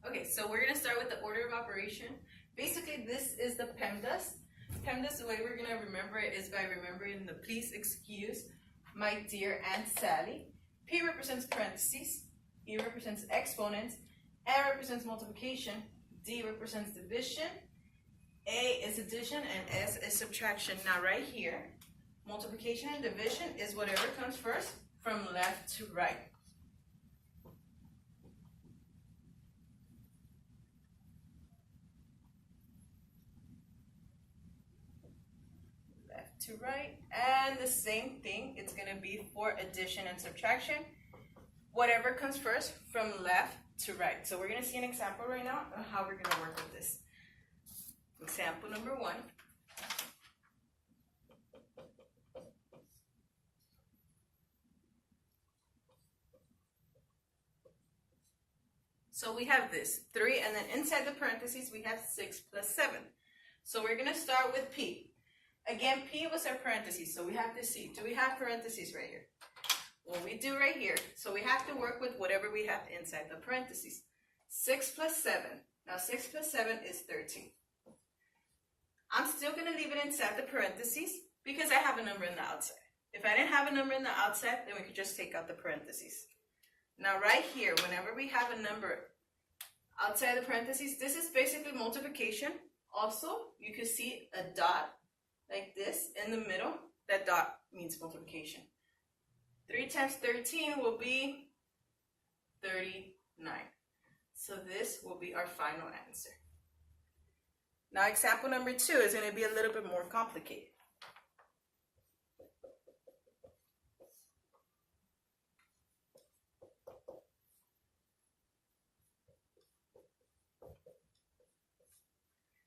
Okay, so we're gonna start with the order of operation. Basically, this is the PEMDAS. PEMDAS, the way we're gonna remember it is by remembering the please excuse, my dear Aunt Sally. P represents parentheses, E represents exponents, N represents multiplication, D represents division, A is addition, and S is subtraction. Now right here, multiplication and division is whatever comes first from left to right. Left to right, and the same thing, it's going to be for addition and subtraction. Whatever comes first from left to right. So we're going to see an example right now of how we're going to work with this. Example number 1. So we have this 3, and then inside the parentheses we have 6 plus 7. So we're going to start with P. Again, P was our parentheses, so we have to see, do we have parentheses right here? Well, we do right here. So we have to work with whatever we have inside the parentheses. 6 plus 7. Now 6 plus 7 is 13. I'm still going to leave it inside the parentheses because I have a number in the outside. If I didn't have a number in the outside, then we could just take out the parentheses. Now right here, whenever we have a number outside the parentheses, this is basically multiplication. Also, you can see a dot like this in the middle. That dot means multiplication. 3 times 13 will be 39. So this will be our final answer. Now example number 2 is going to be a little bit more complicated.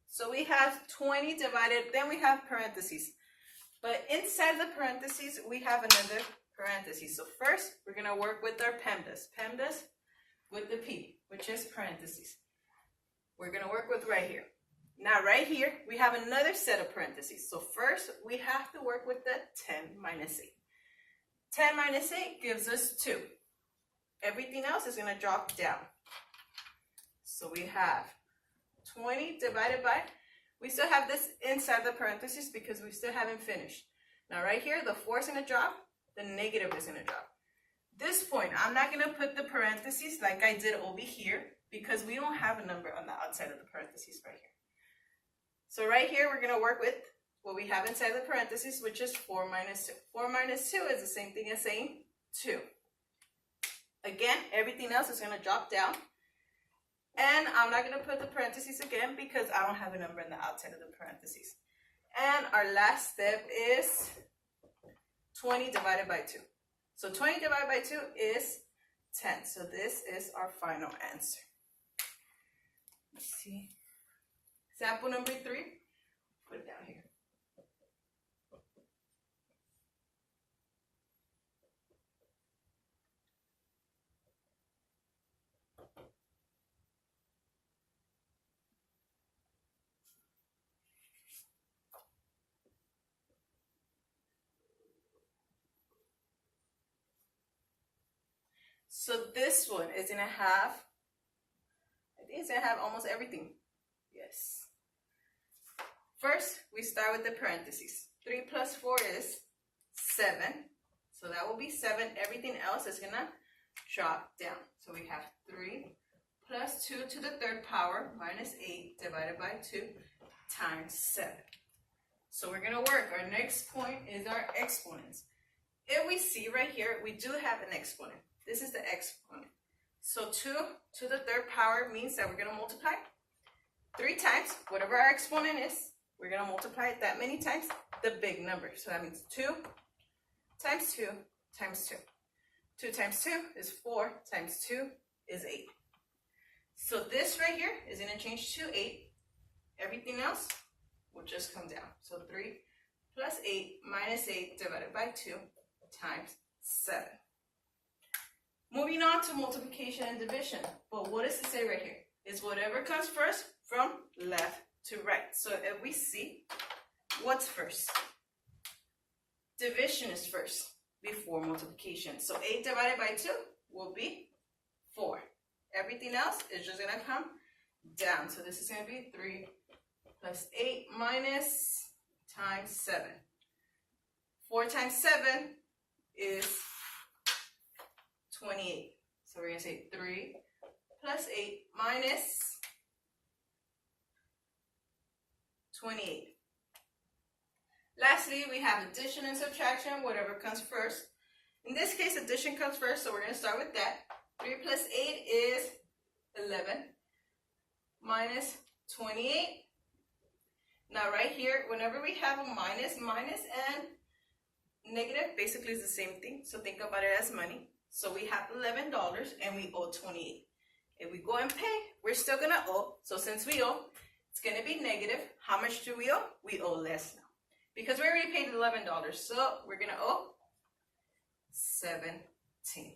So we have 20 divided, then we have parentheses. But inside the parentheses, we have another parentheses. So first, we're going to work with our PEMDAS. PEMDAS with the P, which is parentheses. We're going to work with right here. Now right here, we have another set of parentheses. So first, we have to work with the 10 minus 8. 10 minus 8 gives us 2. Everything else is going to drop down. So we have 20 divided by, we still have this inside the parentheses because we still haven't finished. Now right here, the 4 is going to drop, the negative is going to drop. This point, I'm not going to put the parentheses like I did over here because we don't have a number on the outside of the parentheses right here. So right here, we're going to work with what we have inside the parentheses, which is 4 minus 2. 4 minus 2 is the same thing as saying 2. Again, everything else is going to drop down. And I'm not going to put the parentheses again because I don't have a number on the outside of the parentheses. And our last step is 20 divided by 2. So 20 divided by 2 is 10. So this is our final answer. Let's see. Example number 3. Put it down here. So this one is going to have, I think it's going to have almost everything. Yes. First, we start with the parentheses. 3 plus 4 is 7. So that will be 7. Everything else is going to drop down. So we have 3 plus 2 to the third power minus 8 divided by 2 times 7. So we're going to work. Our next point is our exponents. If we see right here, we do have an exponent. This is the exponent. So 2 to the third power means that we're going to multiply 3 times, whatever our exponent is, we're going to multiply it that many times, the big number. So that means 2 times 2 times 2. 2 times 2 is 4 times 2 is 8. So this right here is going to change to 8. Everything else will just come down. So 3 plus 8 minus 8 divided by 2 times 7. Moving on to multiplication and division. But what does it say right here? It's whatever comes first from left to right. So if we see, what's first? Division is first before multiplication. So 8 divided by 2 will be 4. everything else is just gonna come down. So this is gonna be 3 plus 8 minus times 7. 4 times 7 is 28. So we're gonna say 3 plus 8 minus 28. Lastly, we have addition and subtraction, whatever comes first. In this case, addition comes first, so we're going to start with that. 3 plus 8 is 11 minus 28. Now right here, whenever we have a minus and negative, basically is the same thing. So think about it as money. So we have $11 and we owe 28. If we go and pay, we're still going to owe. So since we owe, it's going to be negative. How much do we owe? We owe less now, because we already paid $11. So we're going to owe 17.